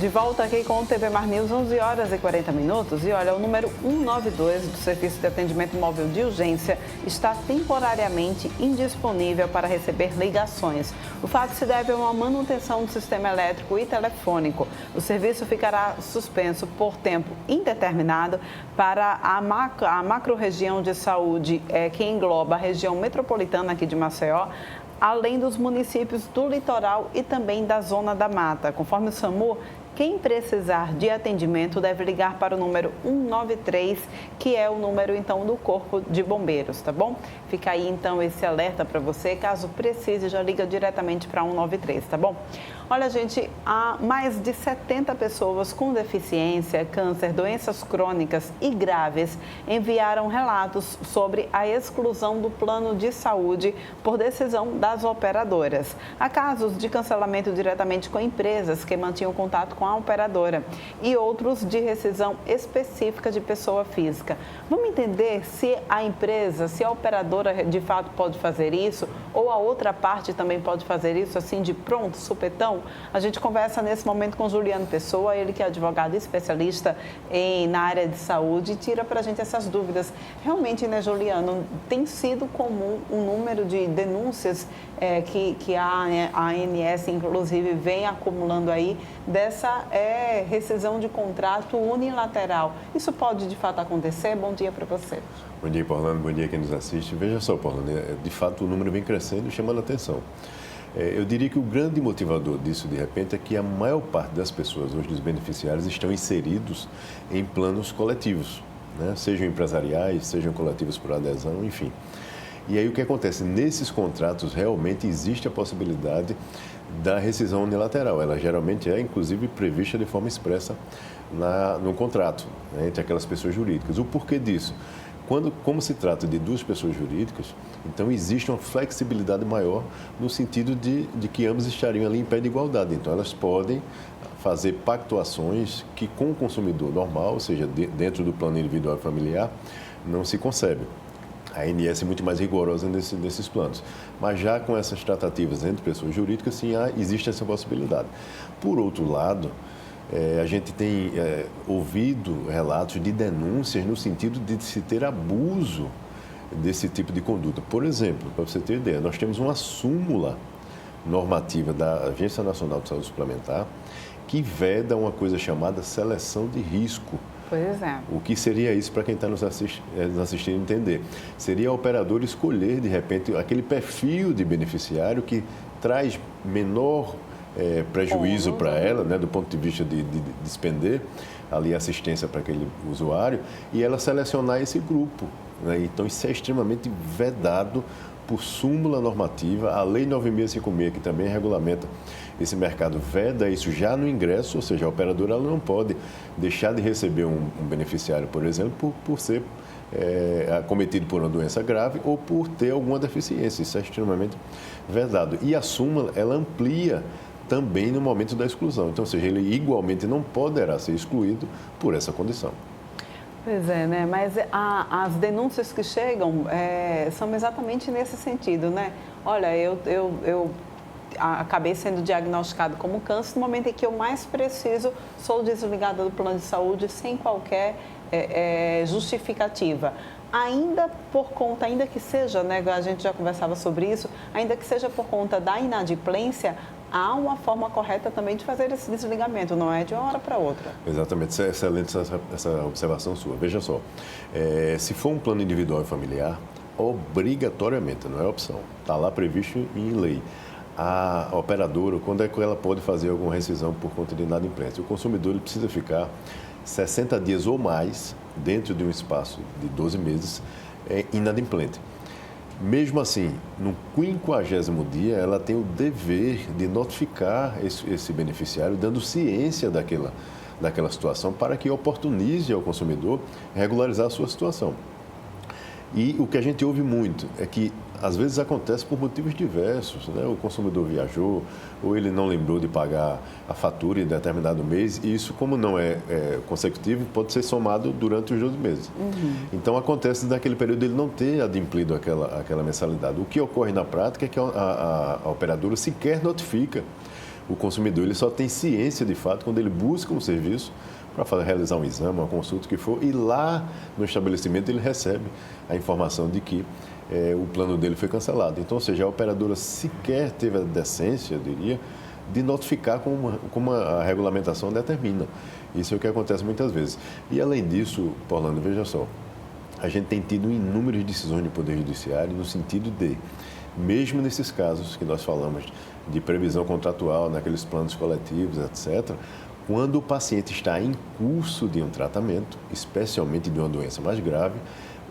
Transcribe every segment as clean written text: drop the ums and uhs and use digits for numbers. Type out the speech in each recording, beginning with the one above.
De volta aqui com o TV Mar News, 11 horas e 40 minutos. E olha, o número 192 do Serviço de Atendimento Móvel de Urgência está temporariamente indisponível para receber ligações. O fato se deve a uma manutenção do sistema elétrico e telefônico. O serviço ficará suspenso por tempo indeterminado para a macro-região de saúde que engloba a região metropolitana aqui de Maceió, além dos municípios do litoral e também da Zona da Mata. Conforme o SAMU, quem precisar de atendimento deve ligar para o número 193, que é o número, então, do Corpo de Bombeiros, tá bom? Fica aí, então, esse alerta para você. Caso precise, já liga diretamente para 193, tá bom? Olha, gente, há mais de 70 pessoas com deficiência, câncer, doenças crônicas e graves enviaram relatos sobre a exclusão do plano de saúde por decisão das operadoras. Há casos de cancelamento diretamente com empresas que mantinham contato com a operadora e outros de rescisão específica de pessoa física. Vamos entender se a empresa, se a operadora de fato pode fazer isso ou a outra parte também pode fazer isso assim de pronto, supetão? A gente conversa nesse momento com Juliano Pessoa, ele que é advogado especialista na área de saúde, e tira para a gente essas dúvidas. Realmente, né, Juliano, tem sido comum um número de denúncias que a ANS, inclusive, vem acumulando aí dessa rescisão de contrato unilateral. Isso pode, de fato, acontecer? Bom dia para você. Bom dia, Paulano. Bom dia quem nos assiste. Veja só, Paulano, de fato o número vem crescendo e chamando a atenção. Eu diria que o grande motivador disso, de repente, é que a maior parte das pessoas, hoje dos beneficiários, estão inseridos em planos coletivos, né? Sejam empresariais, sejam coletivos por adesão, enfim. E aí o que acontece? Nesses contratos realmente existe a possibilidade da rescisão unilateral. Ela geralmente é, inclusive, prevista de forma expressa no contrato, né, entre aquelas pessoas jurídicas. O porquê disso? Como se trata de duas pessoas jurídicas, então existe uma flexibilidade maior no sentido de que ambos estariam ali em pé de igualdade. Então, elas podem fazer pactuações que com o consumidor normal, ou seja, dentro do plano individual e familiar, não se concebe. A ANS é muito mais rigorosa nesses planos. Mas já com essas tratativas entre pessoas jurídicas, sim, existe essa possibilidade. Por outro lado, a gente tem ouvido relatos de denúncias no sentido de se ter abuso desse tipo de conduta. Por exemplo, para você ter ideia, nós temos uma súmula normativa da Agência Nacional de Saúde Suplementar que veda uma coisa chamada seleção de risco. Pois é. O que seria isso para quem está nos assistindo entender? Seria a operadora escolher, de repente, aquele perfil de beneficiário que traz menor prejuízo para ela, né, do ponto de vista de despender ali assistência para aquele usuário, e ela selecionar esse grupo, né? Então, isso é extremamente vedado por súmula normativa. A Lei 9656, que também regulamenta esse mercado, veda isso já no ingresso, ou seja, a operadora ela não pode deixar de receber um beneficiário, por exemplo, por ser acometido por uma doença grave ou por ter alguma deficiência. Isso é extremamente vedado. E a súmula, ela amplia também no momento da exclusão. Então, ou seja, ele igualmente não poderá ser excluído por essa condição. Pois é, né? Mas as denúncias que chegam são exatamente nesse sentido, né? Olha, eu acabei sendo diagnosticado como câncer no momento em que eu mais preciso, sou desligada do plano de saúde sem qualquer justificativa. Ainda por conta, ainda que seja, né, a gente já conversava sobre isso, ainda que seja por conta da inadimplência, há uma forma correta também de fazer esse desligamento, não é de uma hora para outra. Exatamente, excelente essa observação sua. Veja só, se for um plano individual e familiar, obrigatoriamente, não é opção, está lá previsto em lei. A operadora, quando é que ela pode fazer alguma rescisão por conta de inadimplência? O consumidor ele precisa ficar 60 dias ou mais dentro de um espaço de 12 meses inadimplente. Mesmo assim, no 50º dia, ela tem o dever de notificar esse beneficiário, dando ciência daquela situação para que oportunize ao consumidor regularizar a sua situação. E o que a gente ouve muito é que, às vezes, acontece por motivos diversos, né? O consumidor viajou ou ele não lembrou de pagar a fatura em determinado mês, e isso, como não é consecutivo, pode ser somado durante os 12 meses. Uhum. Então, acontece naquele período ele não ter adimplido aquela mensalidade. O que ocorre na prática é que a operadora sequer notifica O consumidor ele só tem ciência, de fato, quando ele busca um serviço para realizar um exame, uma consulta, o que for, e lá no estabelecimento ele recebe a informação de que o plano dele foi cancelado. Então, ou seja, a operadora sequer teve a decência, eu diria, de notificar como a regulamentação determina. Isso é o que acontece muitas vezes. E, além disso, Orlando, veja só, a gente tem tido inúmeras decisões do Poder Judiciário no sentido de, mesmo nesses casos que nós falamos de previsão contratual, naqueles planos coletivos, etc., quando o paciente está em curso de um tratamento, especialmente de uma doença mais grave,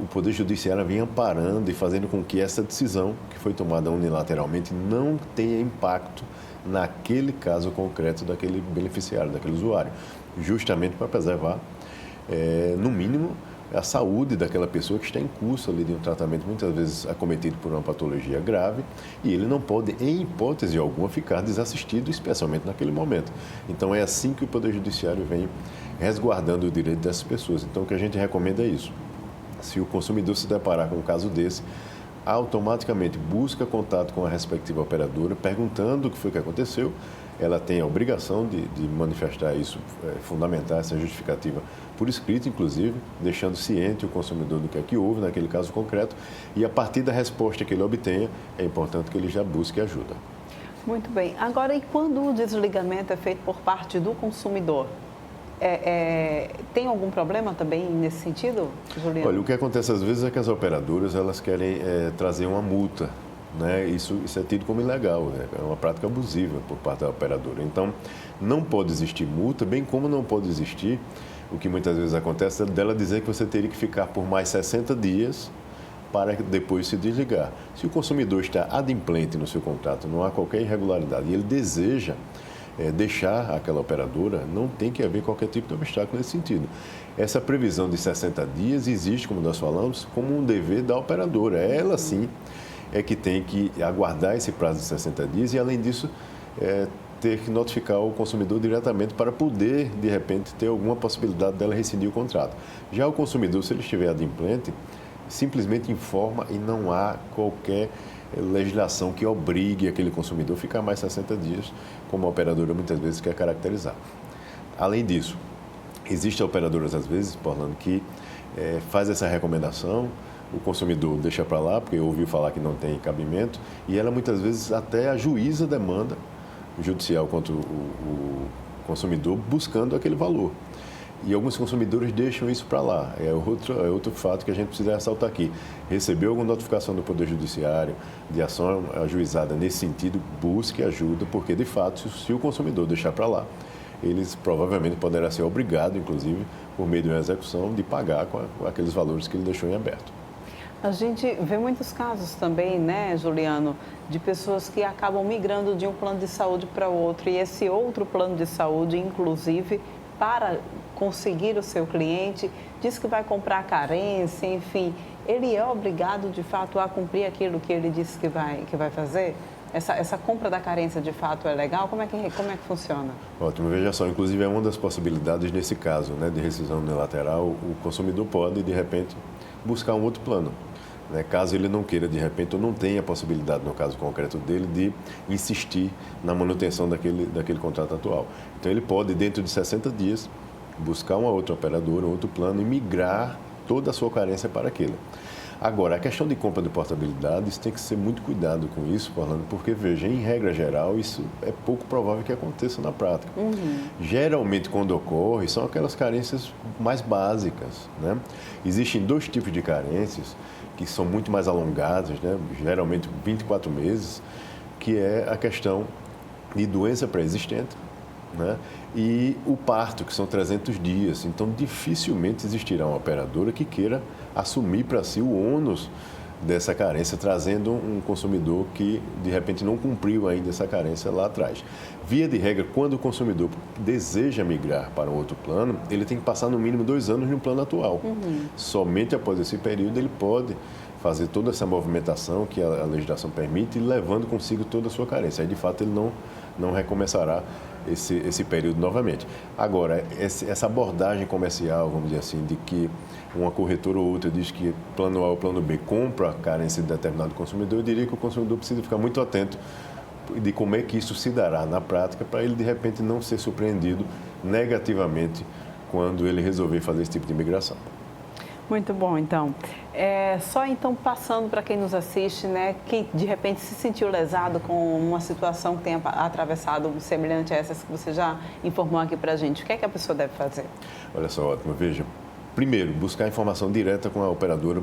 o Poder Judiciário vem amparando e fazendo com que essa decisão, que foi tomada unilateralmente, não tenha impacto naquele caso concreto daquele beneficiário, daquele usuário, justamente para preservar, no mínimo, a saúde daquela pessoa que está em curso ali de um tratamento, muitas vezes acometido por uma patologia grave, e ele não pode, em hipótese alguma, ficar desassistido, especialmente naquele momento. Então, é assim que o Poder Judiciário vem resguardando o direito dessas pessoas. Então, o que a gente recomenda é isso. Se o consumidor se deparar com um caso desse, automaticamente busca contato com a respectiva operadora, perguntando o que foi que aconteceu. Ela tem a obrigação de manifestar isso, fundamentar essa justificativa por escrito, inclusive, deixando ciente o consumidor do que é que houve naquele caso concreto. E a partir da resposta que ele obtenha, é importante que ele já busque ajuda. Muito bem. Agora, e quando o desligamento é feito por parte do consumidor? Tem algum problema também nesse sentido, Juliano? Olha, o que acontece às vezes é que as operadoras elas querem trazer uma multa, né? Isso é tido como ilegal, né? É uma prática abusiva por parte da operadora. Então, não pode existir multa, bem como não pode existir o que muitas vezes acontece, dela dizer que você teria que ficar por mais 60 dias para depois se desligar. Se o consumidor está adimplente no seu contrato, não há qualquer irregularidade e ele deseja deixar aquela operadora, não tem que haver qualquer tipo de obstáculo nesse sentido. Essa previsão de 60 dias existe, como nós falamos, como um dever da operadora. Ela, sim, é que tem que aguardar esse prazo de 60 dias e, além disso, ter que notificar o consumidor diretamente para poder, de repente, ter alguma possibilidade dela rescindir o contrato. Já o consumidor, se ele estiver adimplente, simplesmente informa e não há qualquer legislação que obrigue aquele consumidor a ficar mais 60 dias, como a operadora muitas vezes quer caracterizar. Além disso, existem operadoras, às vezes, Orlando, que faz essa recomendação, o consumidor deixa para lá, porque ouviu falar que não tem cabimento, e ela muitas vezes até ajuiza a demanda judicial contra o consumidor buscando aquele valor. E alguns consumidores deixam isso para lá. É outro fato que a gente precisa ressaltar aqui. Recebeu alguma notificação do Poder Judiciário de ação ajuizada nesse sentido, busque ajuda, porque, de fato, se o consumidor deixar para lá, eles provavelmente poderá ser obrigado, inclusive, por meio de uma execução, de pagar com aqueles valores que ele deixou em aberto. A gente vê muitos casos também, né, Juliano, de pessoas que acabam migrando de um plano de saúde para outro, e esse outro plano de saúde, inclusive, para conseguir o seu cliente, diz que vai comprar carência, enfim, ele é obrigado, de fato, a cumprir aquilo que ele disse que vai fazer? Essa compra da carência, de fato, é legal? Como é que funciona? Ótimo, veja só, inclusive é uma das possibilidades nesse caso, né, de rescisão unilateral, o consumidor pode, de repente, buscar um outro plano. Né, caso ele não queira, de repente, ou não tenha a possibilidade, no caso concreto dele, de insistir na manutenção daquele contrato atual. Então, ele pode, dentro de 60 dias, buscar uma outra operadora, um outro plano e migrar toda a sua carência para aquele. Agora, a questão de compra de portabilidade, isso tem que ser muito cuidado com isso, Orlando, porque, veja, em regra geral, isso é pouco provável que aconteça na prática. Geralmente, quando ocorre, são aquelas carências mais básicas, né? Existem dois tipos de carências que são muito mais alongadas, né? Geralmente 24 meses, que é a questão de doença pré-existente, né? E o parto, que são 300 dias. Então, dificilmente existirá uma operadora que queira assumir para si o ônus dessa carência, trazendo um consumidor que, de repente, não cumpriu ainda essa carência lá atrás. Via de regra, quando o consumidor deseja migrar para um outro plano, ele tem que passar no mínimo 2 anos no plano atual. Somente após esse período ele pode fazer toda essa movimentação que a legislação permite, levando consigo toda a sua carência. Aí, de fato, ele não recomeçará esse período novamente. Agora, essa abordagem comercial, vamos dizer assim, de que uma corretora ou outra diz que plano A ou plano B compra a carência de determinado consumidor, eu diria que o consumidor precisa ficar muito atento de como é que isso se dará na prática, para ele, de repente, não ser surpreendido negativamente quando ele resolver fazer esse tipo de migração. Muito bom, então. Só então passando para quem nos assiste, né, quem de repente se sentiu lesado com uma situação que tenha atravessado semelhante a essas que você já informou aqui para a gente, o que é que a pessoa deve fazer? Olha só, ótimo. Veja, primeiro, buscar informação direta com a operadora,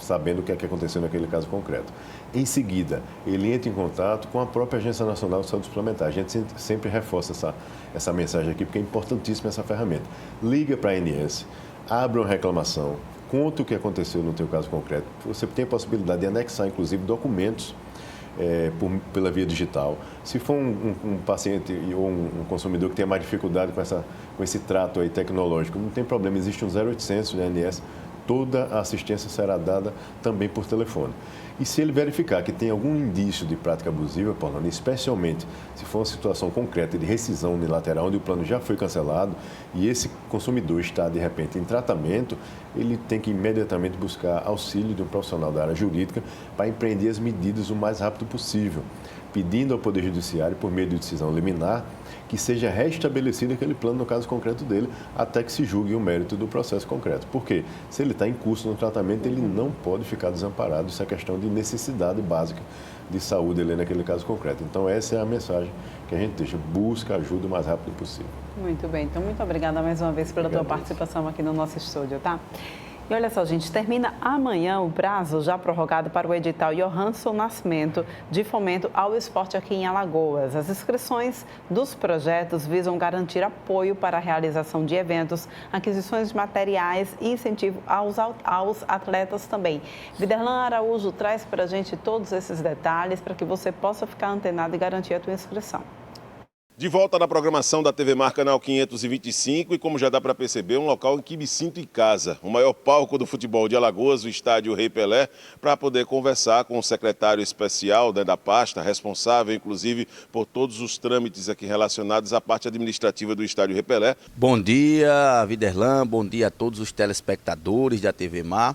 sabendo o que é que aconteceu naquele caso concreto. Em seguida, ele entra em contato com a própria Agência Nacional de Saúde Suplementar. A gente sempre reforça essa mensagem aqui, porque é importantíssima essa ferramenta. Liga para a ANS, abre uma reclamação, conta o que aconteceu no teu caso concreto. Você tem a possibilidade de anexar, inclusive, documentos pela via digital. Se for um paciente ou um consumidor que tenha mais dificuldade com esse trato aí tecnológico, não tem problema, existe um 0800 da ANS, toda a assistência será dada também por telefone. E se ele verificar que tem algum indício de prática abusiva, Paulana, especialmente se for uma situação concreta de rescisão unilateral, onde o plano já foi cancelado e esse consumidor está, de repente, em tratamento, ele tem que imediatamente buscar auxílio de um profissional da área jurídica para empreender as medidas o mais rápido possível, pedindo ao Poder Judiciário, por meio de decisão liminar, que seja restabelecido aquele plano no caso concreto dele, até que se julgue o mérito do processo concreto. Por quê? Se ele está em curso no tratamento, ele não pode ficar desamparado. Isso é questão de necessidade básica de saúde ali naquele caso concreto. Então, essa é a mensagem que a gente deixa. Busca ajuda o mais rápido possível. Muito bem. Então, muito obrigada mais uma vez pela tua participação aqui no nosso estúdio, tá? E olha só, gente, termina amanhã o prazo já prorrogado para o edital Johansson Nascimento de fomento ao esporte aqui em Alagoas. As inscrições dos projetos visam garantir apoio para a realização de eventos, aquisições de materiais e incentivo aos atletas também. Viderlan Araújo traz para a gente todos esses detalhes para que você possa ficar antenado e garantir a tua inscrição. De volta na programação da TV Mar Canal 525 e, como já dá para perceber, um local em que me sinto em casa. O maior palco do futebol de Alagoas, o estádio Rei Pelé, para poder conversar com o secretário especial da pasta, responsável, inclusive, por todos os trâmites aqui relacionados à parte administrativa do estádio Rei Pelé. Bom dia, Viderlan, bom dia a todos os telespectadores da TV Mar.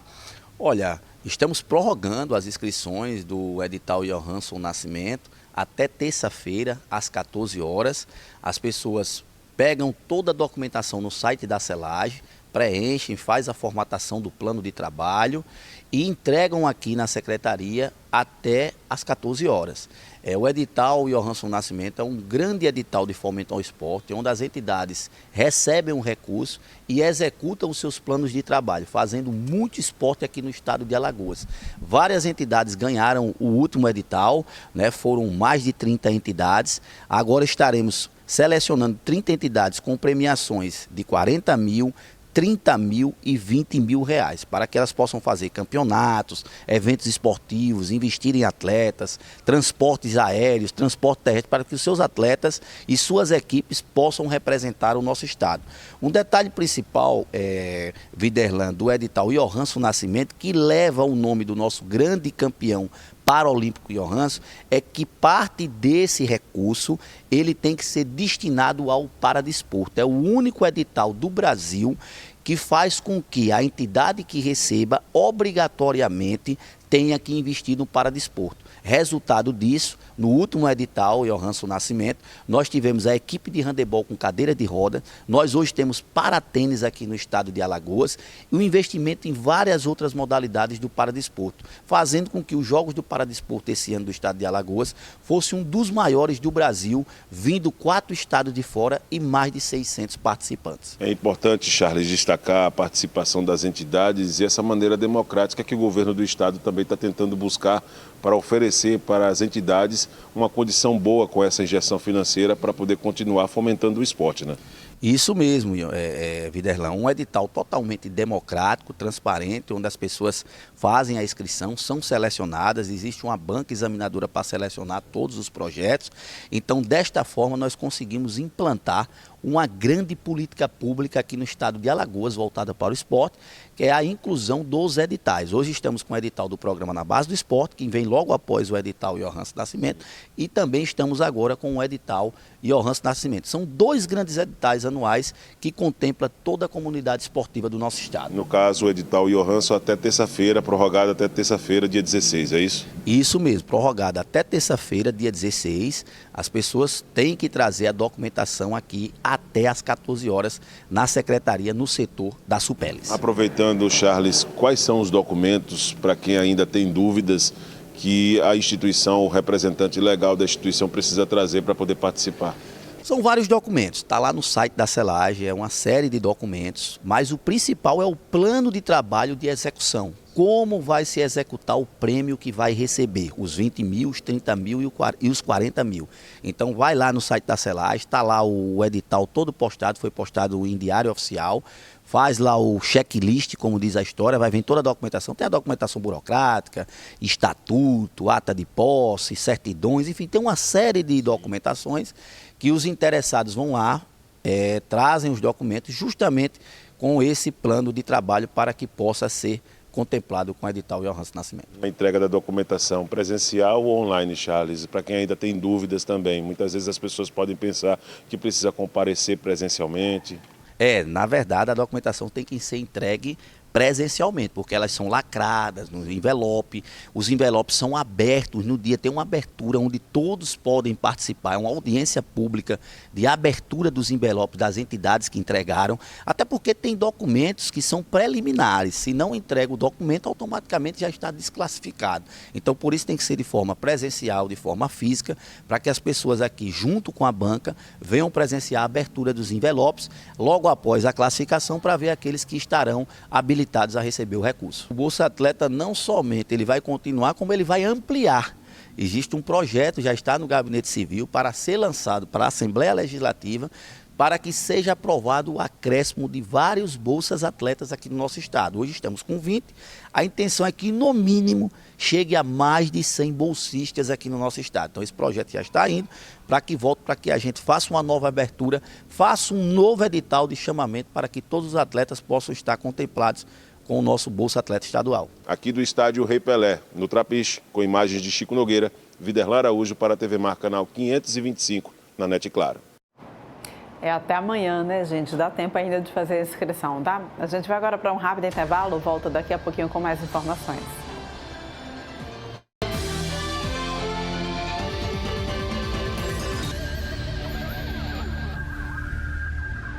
Olha, estamos prorrogando as inscrições do edital Johansson Nascimento até terça-feira, às 14 horas. As pessoas pegam toda a documentação no site da Celage, preenchem, faz a formatação do plano de trabalho e entregam aqui na secretaria até às 14 horas. O edital Johansson Nascimento é um grande edital de fomento ao esporte, onde as entidades recebem um recurso e executam os seus planos de trabalho, fazendo muito esporte aqui no estado de Alagoas. Várias entidades ganharam o último edital, né? Foram mais de 30 entidades. Agora estaremos selecionando 30 entidades com premiações de 40 mil, 30 mil e 20 mil reais, para que elas possam fazer campeonatos, eventos esportivos, investir em atletas, transportes aéreos, transporte terrestre, para que os seus atletas e suas equipes possam representar o nosso estado. Um detalhe principal, Viderlan, do edital Johansson Nascimento, que leva o nome do nosso grande campeão paralímpico Johansson, é que parte desse recurso ele tem que ser destinado ao paradesporto. É o único edital do Brasil que faz com que a entidade que receba obrigatoriamente tenha que investir no paradesporto. Resultado disso, no último edital, Johansson Nascimento, nós tivemos a equipe de handebol com cadeira de roda, nós hoje temos paratênis aqui no estado de Alagoas e o investimento em várias outras modalidades do paradesporto, fazendo com que os Jogos do Paradesporto esse ano do estado de Alagoas fosse um dos maiores do Brasil, vindo 4 estados de fora e mais de 600 participantes. É importante, Charles, destacar a participação das entidades e essa maneira democrática que o governo do estado também está tentando buscar para oferecer para as entidades uma condição boa com essa injeção financeira para poder continuar fomentando o esporte, né? Isso mesmo, Viderlan, um edital totalmente democrático, transparente, onde as pessoas fazem a inscrição, são selecionadas, existe uma banca examinadora para selecionar todos os projetos. Então, desta forma, nós conseguimos implantar uma grande política pública aqui no estado de Alagoas, voltada para o esporte, que é a inclusão dos editais. Hoje estamos com o edital do programa Na Base do Esporte, que vem logo após o edital Johansson Nascimento, e também estamos agora com o edital Johansson Nascimento. São 2 grandes editais anuais que contemplam toda a comunidade esportiva do nosso estado. No caso, o edital Johansson até terça-feira, prorrogada até terça-feira, dia 16, é isso? Isso mesmo, prorrogada até terça-feira, dia 16. As pessoas têm que trazer a documentação aqui até às 14 horas na secretaria, no setor da Supeles. Aproveitando, Charles, quais são os documentos, para quem ainda tem dúvidas, que a instituição, o representante legal da instituição precisa trazer para poder participar? São vários documentos, está lá no site da Celage, é uma série de documentos, mas o principal é o plano de trabalho de execução. Como vai se executar o prêmio que vai receber, os 20 mil, os 30 mil e os 40 mil. Então vai lá no site da Celage, está lá o edital todo postado, foi postado em diário oficial, faz lá o checklist, como diz a história, vai vir toda a documentação, tem a documentação burocrática, estatuto, ata de posse, certidões, enfim, tem uma série de documentações que os interessados vão lá, trazem os documentos justamente com esse plano de trabalho para que possa ser contemplado com o edital Johanson Nascimento. A entrega da documentação presencial ou online, Charles, para quem ainda tem dúvidas também. Muitas vezes as pessoas podem pensar que precisa comparecer presencialmente. Na verdade, a documentação tem que ser entregue presencialmente, porque elas são lacradas no envelope, os envelopes são abertos no dia, tem uma abertura onde todos podem participar, é uma audiência pública de abertura dos envelopes das entidades que entregaram, até porque tem documentos que são preliminares, se não entrega o documento, automaticamente já está desclassificado. Então, por isso tem que ser de forma presencial, de forma física, para que as pessoas aqui, junto com a banca, venham presenciar a abertura dos envelopes, logo após a classificação, para ver aqueles que estarão habilitados a receber o recurso. O Bolsa Atleta não somente ele vai continuar, como ele vai ampliar. Existe um projeto, já está no Gabinete Civil, para ser lançado para a Assembleia Legislativa, para que seja aprovado o acréscimo de vários bolsas atletas aqui no nosso estado. Hoje estamos com 20, a intenção é que no mínimo chegue a mais de 100 bolsistas aqui no nosso estado. Então esse projeto já está indo para que volte, para que a gente faça uma nova abertura, faça um novo edital de chamamento para que todos os atletas possam estar contemplados com o nosso Bolsa Atleta Estadual. Aqui do estádio Rei Pelé, no Trapiche, com imagens de Chico Nogueira, Viderlan Araújo para a TV Mar, canal 525, na NET Claro. Até amanhã, né, gente? Dá tempo ainda de fazer a inscrição, tá? A gente vai agora para um rápido intervalo, volta daqui a pouquinho com mais informações.